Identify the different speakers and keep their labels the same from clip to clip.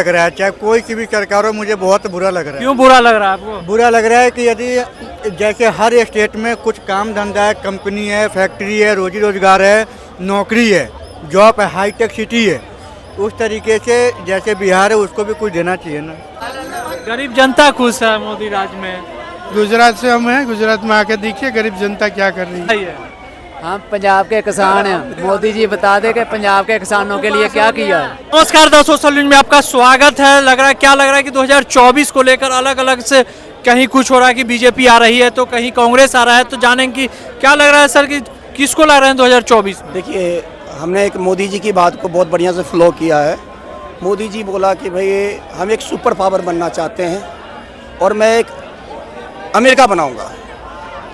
Speaker 1: लग रहा है, चाहे कोई की भी सरकार हो, मुझे बहुत बुरा लग रहा है।
Speaker 2: क्यों बुरा लग रहा है आपको?
Speaker 1: बुरा लग रहा है कि यदि जैसे हर स्टेट में कुछ काम धंधा है, कंपनी है, फैक्ट्री है, रोजी रोजगार है, नौकरी है, जॉब है, हाईटेक सिटी है, उस तरीके से जैसे बिहार है उसको भी कुछ देना चाहिए ना।
Speaker 2: गरीब जनता खुश है मोदी राज में।
Speaker 3: गुजरात से हम हैं, गुजरात में आके देखिए गरीब जनता क्या कर रही है।
Speaker 2: सही है।
Speaker 4: हम पंजाब के किसान हैं, मोदी जी बता दे कि पंजाब के किसानों के लिए क्या किया है।
Speaker 2: नमस्कार दोस्तों, सोशल न्यूज़ में आपका स्वागत है। लग रहा है क्या लग रहा है कि 2024 को लेकर अलग अलग से कहीं कुछ हो रहा है कि बीजेपी आ रही है तो कहीं कांग्रेस आ रहा है, तो जानेंगे कि क्या लग रहा है सर कि किसको ला रहे हैं 2024 में?
Speaker 5: देखिए, हमने एक मोदी जी की बात को बहुत बढ़िया से फ्लो किया है। मोदी जी बोला कि भाई हम एक सुपर पावर बनना चाहते हैं और मैं एक अमेरिका बनाऊंगा।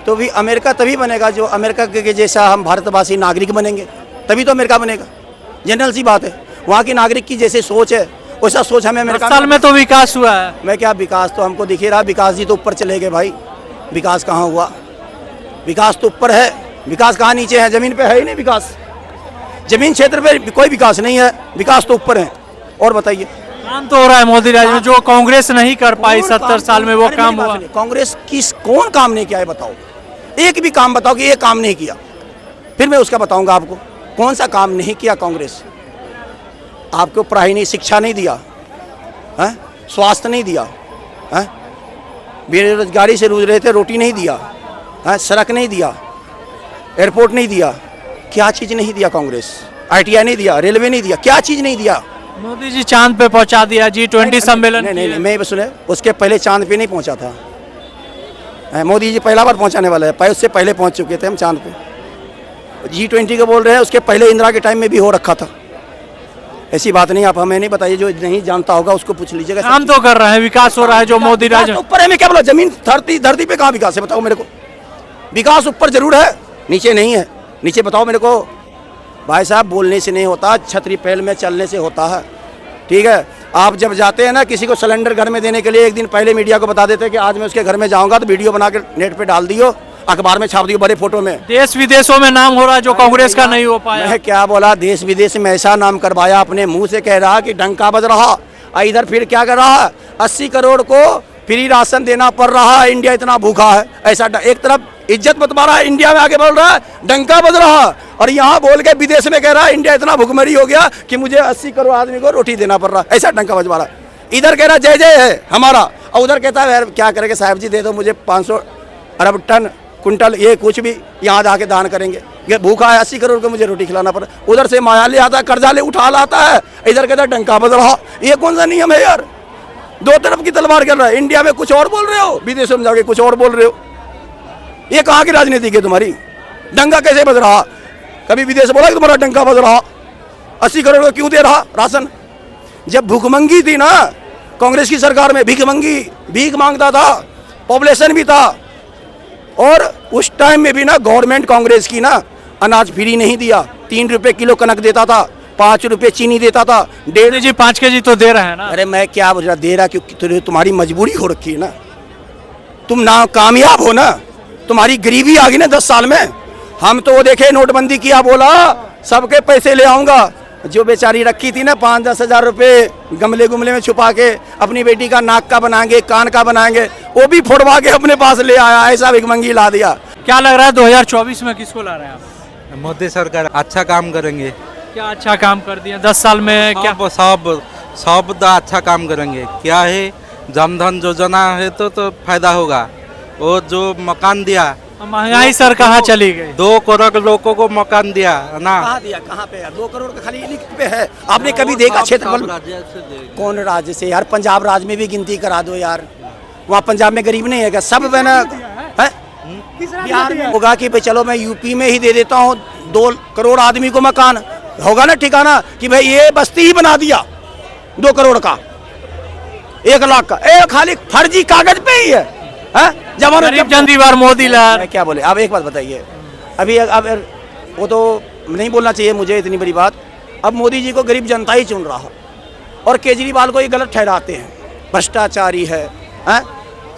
Speaker 5: तो भी अमेरिका तभी बनेगा जो अमेरिका के जैसा हम भारतवासी नागरिक बनेंगे, तभी तो अमेरिका बनेगा। जनरल सी बात है, वहाँ की नागरिक की जैसे सोच है वैसा सोच हमें अमेरिका
Speaker 2: साल में तो विकास हुआ है।
Speaker 5: मैं क्या विकास तो हमको दिख ही रहा, विकास जी तो ऊपर चले गए भाई। विकास कहाँ हुआ? विकास तो ऊपर है, विकास कहाँ नीचे है? जमीन पे है ही नहीं विकास। जमीन क्षेत्र पे कोई विकास नहीं है, विकास तो ऊपर है। और बताइए,
Speaker 2: काम तो हो रहा है मोदी राज में, जो कांग्रेस नहीं कर पाई 70 साल में वो काम हुआ।
Speaker 5: कांग्रेस कौन काम नहीं किया है बताओ? एक भी काम बताओ कि ये काम नहीं किया, फिर मैं उसका बताऊंगा आपको कौन सा काम नहीं किया कांग्रेस। आपको पढ़ाई नहीं, शिक्षा नहीं दिया है, स्वास्थ्य नहीं दिया है, बेरोजगारी से जूझ रहे थे, रोटी नहीं दिया है, सड़क नहीं दिया, एयरपोर्ट नहीं दिया, क्या चीज़ नहीं दिया कांग्रेस? ITI नहीं दिया, रेलवे नहीं दिया, क्या चीज़ नहीं दिया?
Speaker 2: मोदी जी चांद पे पहुंचा दिया, G20 सम्मेलन।
Speaker 5: नहीं, मैं सुने, उसके पहले चांद पे नहीं पहुंचा था। मोदी जी पहला बार पहुंचाने वाला है, उससे पहले पहुंच चुके थे हम चांद पे। G20 का बोल रहे हैं, उसके पहले इंदिरा के टाइम में भी हो रखा था। ऐसी बात नहीं, आप हमें नहीं बताइए, जो नहीं जानता होगा उसको पूछ लीजिएगा।
Speaker 2: काम तो कर रहे हैं, विकास हो रहा है जो मोदी राज में।
Speaker 5: ऊपर है, मैं क्या बोला? जमीन धरती पे कहाँ विकास है बताओ मेरे को? विकास ऊपर जरूर है, नीचे नहीं है। नीचे बताओ मेरे को। भाई साहब, बोलने से नहीं होता, छतरी पहल में चलने से होता है। ठीक है, आप जब जाते हैं ना किसी को सिलेंडर घर में देने के लिए, एक दिन पहले मीडिया को बता देते हैं कि आज मैं उसके घर में जाऊंगा, तो वीडियो बना के नेट पे डाल दियो, अखबार में छाप दियो बड़े फोटो में।
Speaker 2: देश विदेशों में नाम हो रहा है जो कांग्रेस का नहीं हो पाया।
Speaker 5: मैं क्या बोला? देश विदेश में ऐसा नाम करवाया, अपने मुंह से कह रहा कि डंका बज रहा। इधर फिर क्या कर रहा है? 80 करोड़ को फ्री राशन देना पड़ रहा है, इंडिया इतना भूखा है। ऐसा एक तरफ इज्जत बतवा रहा है, इंडिया में आके बोल रहा है डंका बज रहा, और यहाँ बोल के विदेश में कह रहा है इंडिया इतना भुखमरी हो गया कि मुझे 80 करोड़ आदमी को रोटी देना पड़ रहा है। ऐसा डंका बजवा रहा है। इधर कह रहा जय जय है हमारा, और उधर कहता है क्या करेंगे साहब जी, दे दो मुझे 500 अरब टन कुंटल, ये कुछ भी यहाँ जाके दान करेंगे। ये भूखा है, 80 करोड़ को मुझे रोटी खिलाना पड़ा। उधर से माया ले आता है, कर्जा ले उठा लाता है, इधर कहता है डंका बज रहा। ये कौन सा नियम है यार? दो तरफ की तलवार कर रहा है। इंडिया में कुछ और बोल रहे हो, विदेशों में जाके कुछ और बोल रहे हो। ये कहाँ की राजनीति है तुम्हारी? डंका कैसे बज रहा? कभी विदेश बोला कि तुम्हारा डंका बज रहा? 80 करोड़ को क्यों दे रहा राशन? जब भूखमंगी थी ना कांग्रेस की सरकार में, भीख मांगता था, पॉपुलेशन भी था, और उस टाइम में भी ना गवर्नमेंट कांग्रेस की ना अनाज फ्री नहीं दिया। 3 रुपए किलो कनक देता था, 5 रुपए चीनी देता था, 1.5
Speaker 2: जी 5 केजी तो दे रहे हैं ना।
Speaker 5: अरे मैं क्या बोल रहा, दे रहा क्योंकि तुम्हारी मजबूरी हो रखी है ना, तुम ना कामयाब हो ना, तुम्हारी गरीबी आ गई ना 10 साल में। हम तो वो देखे, नोटबंदी किया, बोला सबके पैसे ले आऊंगा। जो बेचारी रखी थी ना 5-10 हज़ार रुपये गमले में छुपा के, अपनी बेटी का नाक का बनाएंगे, कान का बनाएंगे, वो भी फोड़वा के अपने पास ले आया। ऐसा भिखमंगी ला दिया।
Speaker 2: क्या लग रहा है 2024 में किसको ला रहे हैं आप?
Speaker 6: मोदी सरकार अच्छा काम करेंगे।
Speaker 2: क्या अच्छा काम कर दिया 10 साल में? क्या
Speaker 6: सब अच्छा काम करेंगे। क्या है, जनधन योजना है तो फायदा होगा। वो जो मकान दिया,
Speaker 2: महंगाई सर कहाँ चली गई?
Speaker 6: 2 करोड़ लोगों को मकान दिया ना।
Speaker 5: कहाँ दिया? कहाँ पे? 2 करोड़ का खाली लिख पे है। आपने कभी देखा क्षेत्रफल? कौन राज्य से यार? पंजाब राज्य में भी गिनती करा दो यार। वहाँ पंजाब में गरीब नहीं है क्या? सब है ना। बिहार में होगा कि भाई चलो मैं यूपी में ही दे देता हूँ 2 करोड़ आदमी को मकान, होगा ना ठिकाना कि भाई ये बस्ती ही बना दिया 2 करोड़ का, 1 लाख का। खाली फर्जी कागज पे ही है।
Speaker 2: बार मोदी ला
Speaker 5: क्या बोले? आप एक बात बताइए, अभी अब वो तो नहीं बोलना चाहिए मुझे इतनी बड़ी बात। अब मोदी जी को गरीब जनता ही चुन रहा, और केजरीवाल को ये गलत ठहराते हैं, भ्रष्टाचारी है,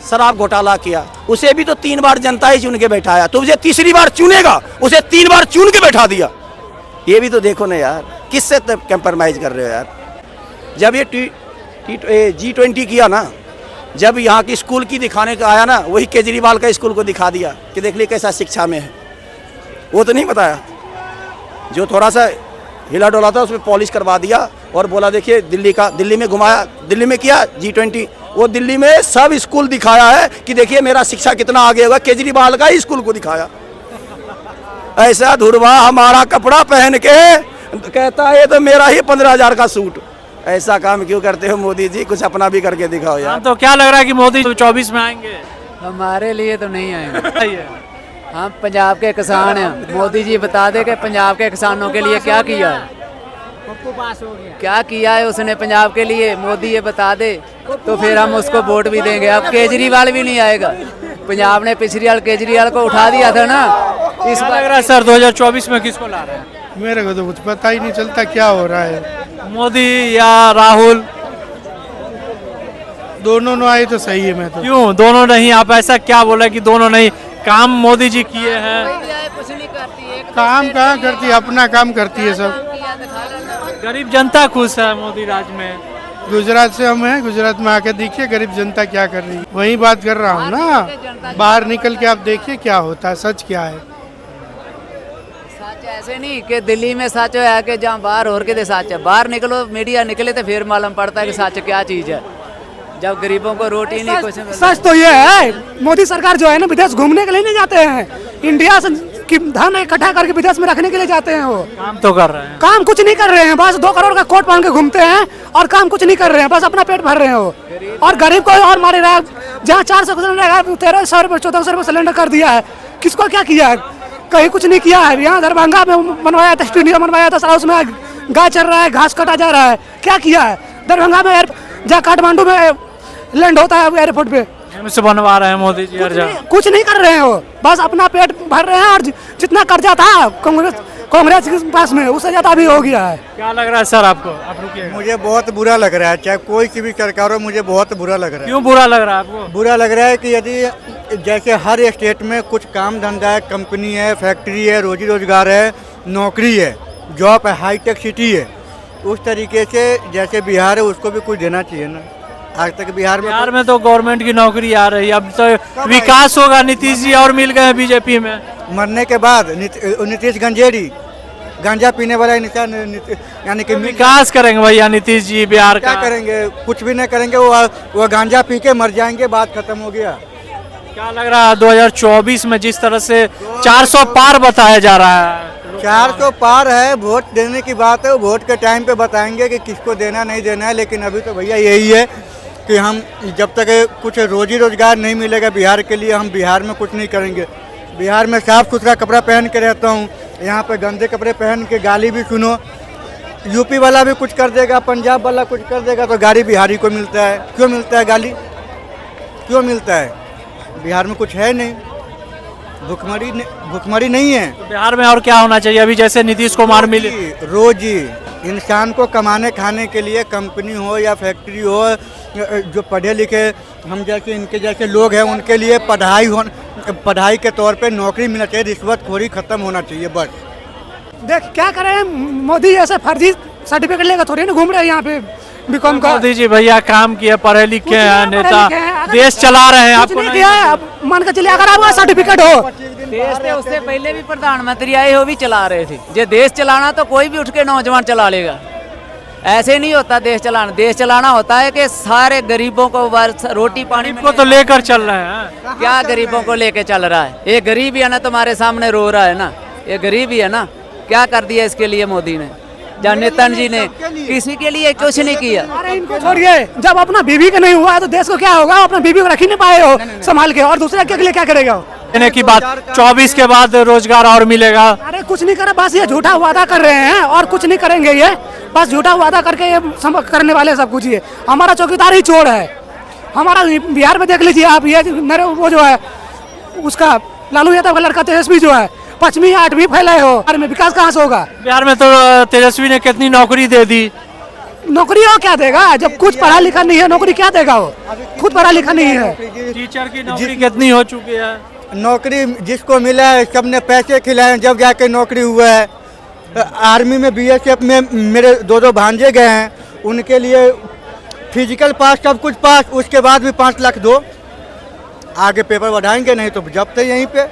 Speaker 5: शराब घोटाला किया। उसे भी तो 3 बार जनता ही चुन के बैठाया, तो उसे तीसरी बार चुनेगा, उसे 3 बार चुन के बैठा दिया। ये भी तो देखो ना यार, किससे कंप्रोमाइज कर रहे हो यार? जब ये G20 किया ना, जब यहाँ की स्कूल की दिखाने का आया ना, वही केजरीवाल का स्कूल को दिखा दिया कि देख ली कैसा शिक्षा में है। वो तो नहीं बताया, जो थोड़ा सा हिला डोला था उसमें पॉलिश करवा दिया और बोला देखिए दिल्ली में घुमाया, दिल्ली में किया G20, वो दिल्ली में सब स्कूल दिखाया है कि देखिए मेरा शिक्षा कितना आगे होगा, केजरीवाल का ही स्कूल को दिखाया। ऐसा धुरवा हमारा कपड़ा पहन के कहता है ये तो मेरा ही 15,000 का सूट। ऐसा काम क्यों करते हो मोदी जी, कुछ अपना भी करके दिखाओ यार।
Speaker 2: हाँ, तो क्या लग रहा है कि मोदी 24 में आएंगे?
Speaker 4: हमारे लिए तो नहीं आएंगे।
Speaker 2: आइए।
Speaker 4: हम पंजाब के किसान हैं, मोदी जी बता दे कि पंजाब के किसानों के लिए क्या किया है, क्या किया है उसने पंजाब के लिए, मोदी ये बता दे तो फिर हम उसको वोट भी देंगे। अब केजरीवाल भी नहीं आएगा, पंजाब ने पिछली बार केजरीवाल को उठा दिया था ना, इस
Speaker 2: क्या
Speaker 4: बार
Speaker 2: लग रहा है सर 2024 में किसको ला रहे हैं?
Speaker 3: मेरे को तो कुछ पता ही नहीं चलता क्या हो रहा है।
Speaker 2: मोदी या राहुल?
Speaker 3: दोनों न आए तो सही है। मैं तो
Speaker 2: क्यों दोनों नहीं? आप ऐसा क्या बोला कि दोनों नहीं? काम मोदी जी किए हैं,
Speaker 4: कुछ नहीं करती है,
Speaker 3: काम कहाँ करती है, अपना काम करती है सब।
Speaker 2: गरीब जनता खुश है मोदी राज में।
Speaker 3: गुजरात से हम हैं, गुजरात में आके देखिए गरीब जनता क्या कर रही है, वही बात कर रहा हूँ ना। बाहर निकल के आप देखिए क्या होता है, सच क्या है।
Speaker 4: सच ऐसे नहीं कि दिल्ली में सच है कि जहाँ बाहर और के सच है, बाहर निकलो मीडिया निकले तो फिर मालूम पड़ता है कि सच क्या चीज़ है। जब गरीबों को रोटी नहीं कुछ
Speaker 7: सच तो ये है, मोदी सरकार जो है ना विदेश घूमने के लिए नहीं जाते हैं, इंडिया से की धन इकट्ठा करके विदेश में रखने के लिए जाते हैं। वो
Speaker 2: काम तो कर रहे हैं,
Speaker 7: काम कुछ नहीं कर रहे हैं, बस 2 करोड़ का कोट पहन के घूमते हैं और काम कुछ नहीं कर रहे हैं, बस अपना पेट भर रहे हैं वो। और गरीब को और मारे रहा, जहाँ 400 सिलेंडर 1300 रुपये 1400 रुपये सिलेंडर कर दिया है, किसको क्या किया है? कहीं कुछ नहीं किया है। यहाँ दरभंगा में बनवाया था, स्टेडियम बनवाया था, सारा उसमें गाय चल रहा है, घास काटा जा रहा है, क्या किया है? दरभंगा में जहाँ काठमांडू में लैंड होता है एयरपोर्ट पे,
Speaker 2: से बनवा रहे हैं मोदी जी हर जगह।
Speaker 7: कुछ नहीं कर रहे हैं वो, बस अपना पेट भर रहे हैं। और जितना कर्जा था कांग्रेस के पास में उससे ज्यादा भी हो गया है।
Speaker 2: क्या लग रहा है सर आपको? आप रुकिएगा।
Speaker 1: मुझे बहुत बुरा लग रहा है, चाहे कोई की भी सरकार हो, मुझे बहुत बुरा लग रहा है।
Speaker 2: क्यों बुरा लग रहा है आपको?
Speaker 1: बुरा लग रहा है कि यदि जैसे हर स्टेट में कुछ काम धंधा है, कंपनी है, फैक्ट्री है, रोजी रोजगार है, नौकरी है, जॉब है, हाईटेक सिटी है, उस तरीके से जैसे बिहार है उसको भी कुछ देना चाहिए ना। आज तक बिहार में
Speaker 2: तो गवर्नमेंट की नौकरी आ रही है, अब तो विकास होगा। नीतीश जी और मिल गए बीजेपी में,
Speaker 1: मरने के बाद नीतीश गंजेड़ी, गांजा पीने वाला इंसान, यानी कि
Speaker 2: विकास करेंगे भैया नीतीश जी बिहार
Speaker 1: क्या
Speaker 2: का?
Speaker 1: करेंगे? कुछ भी नहीं करेंगे, वो गांजा पी के मर जाएंगे, बात खत्म हो गया।
Speaker 2: क्या लग रहा है 2024 में जिस तरह से 400 पार बताया जा रहा है?
Speaker 1: 400 पार है, वोट देने की बात है, वो वोट के टाइम पे बताएंगे कि किसको देना नहीं देना है। लेकिन अभी तो भैया यही है कि हम जब तक कुछ रोजी रोजगार नहीं मिलेगा बिहार के लिए, हम बिहार में कुछ नहीं करेंगे। बिहार में साफ़ सुथरा कपड़ा पहन के रहता हूँ, यहाँ पे गंदे कपड़े पहन के गाली भी सुनो। यूपी वाला भी कुछ कर देगा, पंजाब वाला कुछ कर देगा तो गाली बिहारी को मिलता है। क्यों मिलता है गाली? क्यों मिलता है? बिहार में कुछ है नहीं, भुखमरी नहीं है।
Speaker 2: तो बिहार में और क्या होना चाहिए? अभी जैसे नीतीश कुमार मिले,
Speaker 1: रोजी इंसान को कमाने खाने के लिए कंपनी हो या फैक्ट्री हो, जो पढ़े लिखे हम जैसे इनके जैसे लोग हैं उनके लिए पढ़ाई के तौर पे नौकरी मिलना चाहिए, रिश्वतखोरी खत्म होना चाहिए बस।
Speaker 7: देख क्या करें, मोदी ऐसे फर्जी सर्टिफिकेट लेकर थोड़ी ना घूम रहे हैं यहाँ पे बीकॉम का।
Speaker 2: मोदी जी भैया काम किए, पढ़े लिखे हैं, नेता देश चला रहे हैं। आपको नहीं
Speaker 7: किया है, अब मान के चलिए अगर आपका सर्टिफिकेट हो,
Speaker 4: देश के उससे पहले भी प्रधानमंत्री आए हो भी चला रहे थे। जो देश चलाना तो कोई भी उठ के नौजवान चला लेगा, ऐसे नहीं होता देश चलाना। देश चलाना होता है कि सारे गरीबों को रोटी पानी
Speaker 2: को तो लेकर चल रहे हैं।
Speaker 4: क्या गरीबों को लेके चल रहा है? ये गरीब ही है ना, तुम्हारे सामने रो रहा है ना, ये गरीब ही है ना। क्या कर दिया इसके लिए मोदी ने? नेतन जी ने किसी के लिए कुछ नहीं किया।
Speaker 7: अरे इनको छोड़िए, जब अपना बीवी का नहीं हुआ तो देश को क्या होगा? अपना बीवी को रख ही नहीं पाए हो संभाल के, और दूसरे के लिए क्या करेगा?
Speaker 2: देने की बात 24 के बाद रोजगार और मिलेगा।
Speaker 7: अरे कुछ नहीं करा, बस ये झूठा वादा कर रहे हैं और कुछ नहीं करेंगे। ये बस झूठा वादा करके ये करने वाले सब कुछ। ये हमारा चौकीदार ही चोर है। हमारा बिहार में देख लीजिए आप, ये वो जो है उसका लालू यादव का लड़का तेजस्वी जो है 5वीं 8वीं फैलाए हो, बिहार में विकास कहाँ से होगा?
Speaker 2: बिहार में तो तेजस्वी ने कितनी नौकरी दे दी।
Speaker 7: नौकरी हो क्या देगा जब कुछ पढ़ा लिखा नहीं है? नौकरी क्या देगा? वो खुद पढ़ा लिखा नहीं है।
Speaker 2: टीचर की नौकरी कितनी हो चुकी है?
Speaker 1: नौकरी जिसको मिला है सबने पैसे खिलाए जब जाके नौकरी हुआ है। आर्मी में BSF में मेरे 2 भांजे गए हैं, उनके लिए फिजिकल पास सब कुछ पास, उसके बाद भी 5 लाख दो, आगे पेपर बढ़ाएंगे, नहीं तो जब तक यहीं पे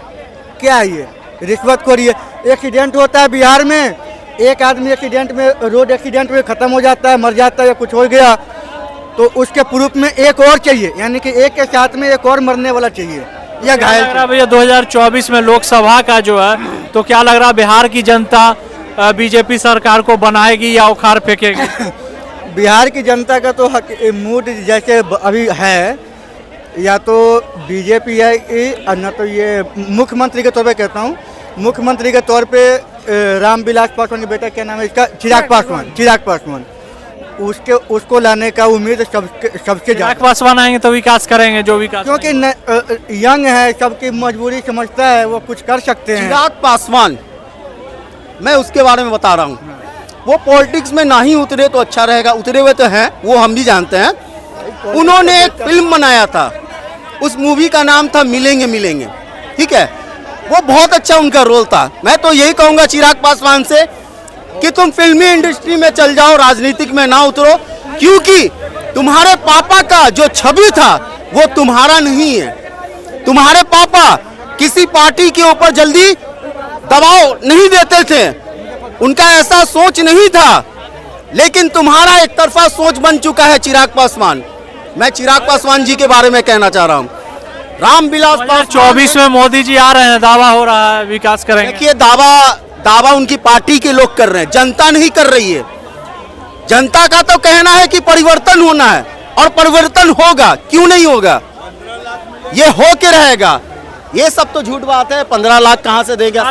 Speaker 1: क्या है ये रिश्वतखोरी है। एक्सीडेंट होता है बिहार में, एक आदमी एक्सीडेंट में, रोड एक्सीडेंट में ख़त्म हो जाता है, मर जाता है या कुछ हो गया, तो उसके प्रूफ में एक और चाहिए, यानी कि एक के साथ में एक और मरने वाला चाहिए या घायल
Speaker 2: लग रहा है भैया 2024 में लोकसभा का जो है, तो क्या लग रहा है बिहार की जनता बीजेपी सरकार को बनाएगी या उखाड़ फेंकेगी?
Speaker 1: बिहार की जनता का तो मूड जैसे अभी है, या तो बीजेपी है न तो ये मुख्यमंत्री के तौर पे कहता हूँ, मुख्यमंत्री के तौर पे रामविलास पासवान का बेटा क्या नाम है इसका, चिराग पासवान, उसको लाने का उम्मीद सबसे
Speaker 2: चिराग पासवान आएंगे तो विकास करेंगे, जो विकास
Speaker 1: क्योंकि यंग है, सबकी मजबूरी समझता है, वो कुछ कर सकते हैं।
Speaker 5: चिराग पासवान, मैं उसके बारे में बता रहा हूँ, वो पॉलिटिक्स में ना ही उतरे तो अच्छा रहेगा, उतरे हुए तो हैं, वो हम भी जानते हैं। उन्होंने एक फिल्म बनाया था, उस मूवी का नाम था मिलेंगे, ठीक है, वो बहुत अच्छा उनका रोल था। मैं तो यही कहूँगा चिराग पासवान से कि तुम फिल्मी इंडस्ट्री में चल जाओ, राजनीतिक में ना उतरो, क्योंकि तुम्हारे पापा का जो छवि था वो तुम्हारा नहीं है। तुम्हारे पापा किसी पार्टी के ऊपर जल्दी दबाव नहीं देते थे, उनका ऐसा सोच नहीं था, लेकिन तुम्हारा एक तरफा सोच बन चुका है चिराग पासवान। मैं चिराग पासवान जी के बारे में कहना चाह रहा हूँ। रामविलास पासवान
Speaker 2: 2024 में मोदी जी आ रहे हैं, दावा हो रहा है विकास करेंगे।
Speaker 5: देखिए, दावा उनकी पार्टी के लोग कर रहे हैं, जनता नहीं कर रही है। जनता का तो कहना है कि परिवर्तन होना है, और परिवर्तन होगा, क्यों नहीं होगा, ये हो के रहेगा। ये सब तो झूठ बात है। 15 लाख कहाँ से देगा?